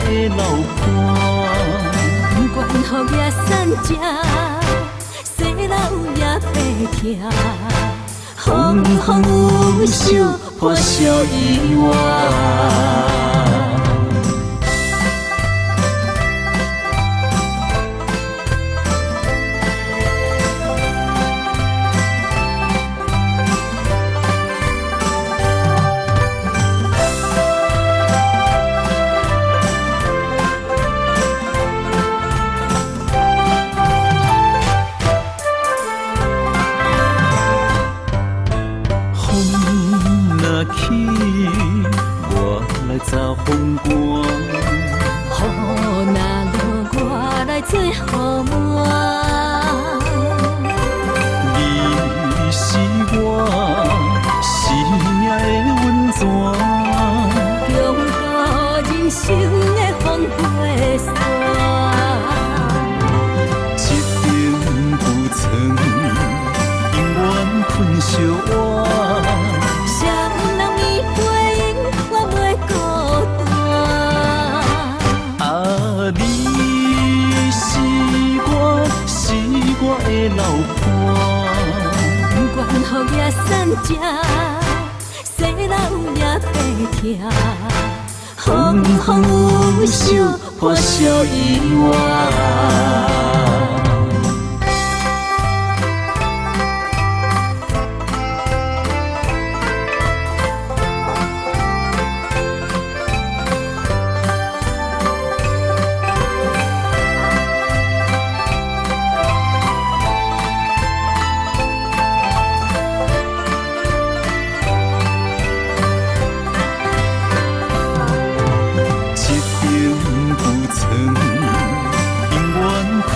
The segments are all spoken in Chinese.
的老伴。不管雨也散遮，细路也白骑，风风有笑，破晓意外。起，我来找风寒。雨若落，我来做雨满。你是我生命的温泉，拥抱人生的风花雪。一顶浮床，永远困相偎。我的老伴，不管雨也散遮，细路也白骑，风风有笑，破晓意外。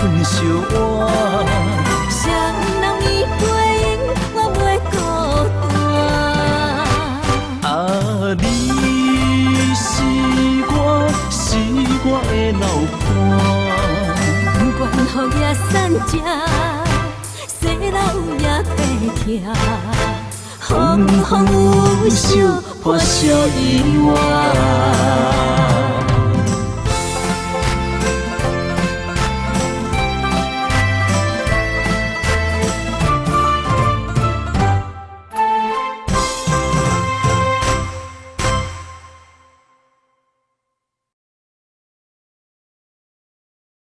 困相偎，双人依背影，我袂孤单。你是我的老伴。不管雨也散遮，细路也白骑，风风有笑，破晓意外。